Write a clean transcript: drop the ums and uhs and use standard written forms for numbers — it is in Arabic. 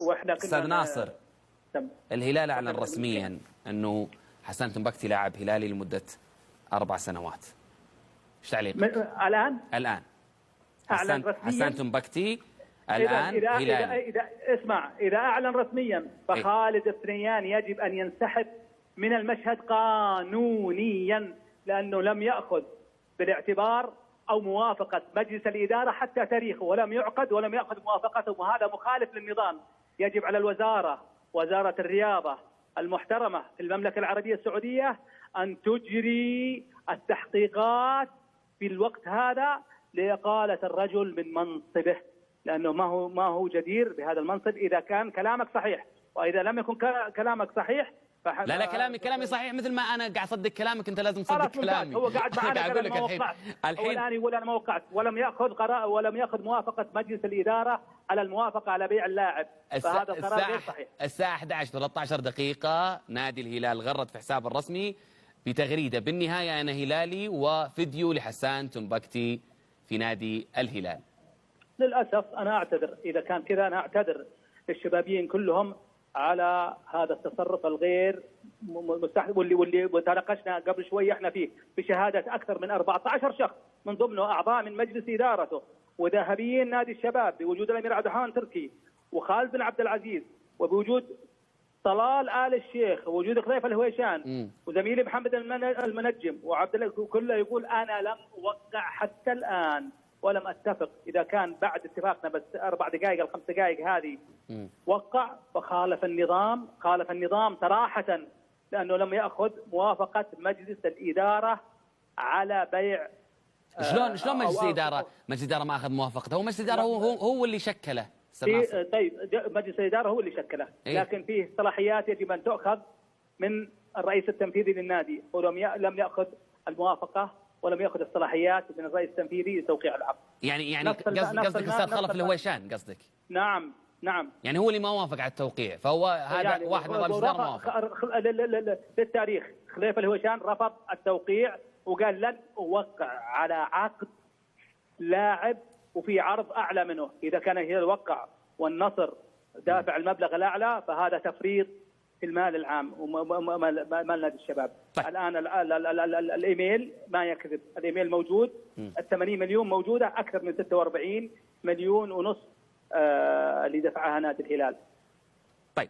واحنا كنا استاذ ناصر، الهلال اعلن رسميا انه حسان تنبكتي لاعب هلالي لمده 4 سنوات. ايش تعليقك؟ الان اعلن رسميا حسان تنبكتي الان هلالي. إذا أعلن رسميا فخالد الثنيان يجب أن ينسحب من المشهد قانونيا، لأنه لم يأخذ بالاعتبار أو موافقة مجلس الإدارة حتى تاريخه، ولم يعقد ولم يأخذ موافقته، وهذا مخالف للنظام. يجب على الوزارة، وزارة الرياضة المحترمة في المملكة العربية السعودية، أن تجري التحقيقات في الوقت هذا لإقالة الرجل من منصبه، لأنه ما هو جدير بهذا المنصب إذا كان كلامك صحيح، وإذا لم يكن كلامك صحيح لا كلامي صحيح، مثل ما أنا قاعد أصدق كلامك أنت لازم تصدق كلامي. هو قاعد معنا قال ما وقعت، هو الآن يقول أنا ما وقعت، ولم يأخذ قرار ولم يأخذ موافقة مجلس الإدارة على الموافقة على بيع اللاعب، فهذا القرار غير صحيح. الساعة 11:13 دقيقة نادي الهلال غرد في حسابه الرسمي بتغريدة بالنهاية أنا هلالي، وفيديو لحسان تنبكتي في نادي الهلال. للأسف أنا أعتذر إذا كان كذا، أنا أعتذر للشبابيين كلهم على هذا التصرف الغير مستحب، واللي تناقشنا قبل شوي احنا فيه بشهادة أكثر من 14 شخص من ضمنه أعضاء من مجلس إدارته وذهبيين نادي الشباب، بوجود الأمير عبد الرحمن تركي وخالد بن عبد العزيز، وبوجود طلال آل الشيخ، ووجود خليفة الهويشان وزميلي محمد المنجم وعبد الله، كله يقول أنا لم أوقع حتى الآن ولم أتفق. إذا كان بعد اتفاقنا بس 4 دقائق أو 5 دقائق هذه وقع، فخالف النظام، خالف النظام صراحة، لأنه لم يأخذ موافقة مجلس الإدارة على بيع. شلون مجلس الإدارة؟ مجلس الإدارة ما أخذ موافقته، هو مجلس الإدارة هو اللي شكله. طيب مجلس الإدارة هو اللي شكله، لكن فيه صلاحيات يجب أن تؤخذ من الرئيس التنفيذي للنادي، ولم يأخذ الموافقة ولم يأخذ الصلاحيات من الرئيس التنفيذي لتوقيع العقد. يعني قصدك أستاذ خلف الهويشان قصدك؟ نعم. يعني هو اللي ما وافق على التوقيع، فهو هذا يعني واحد من رئيس الإدارة ما وافق. للتاريخ خليفة الهويشان رفض التوقيع وقال لن أوقع على عقد لاعب وفي عرض أعلى منه. إذا كان الهلال وقع والنصر دافع المبلغ الأعلى فهذا تفريط في المال العام ومال نادي الشباب. طيب. الآن الإيميل ما يكذب، الإيميل موجود، 80 مليون موجودة، أكثر من 46 مليون ونص اللي دفعها نادي الهلال. طيب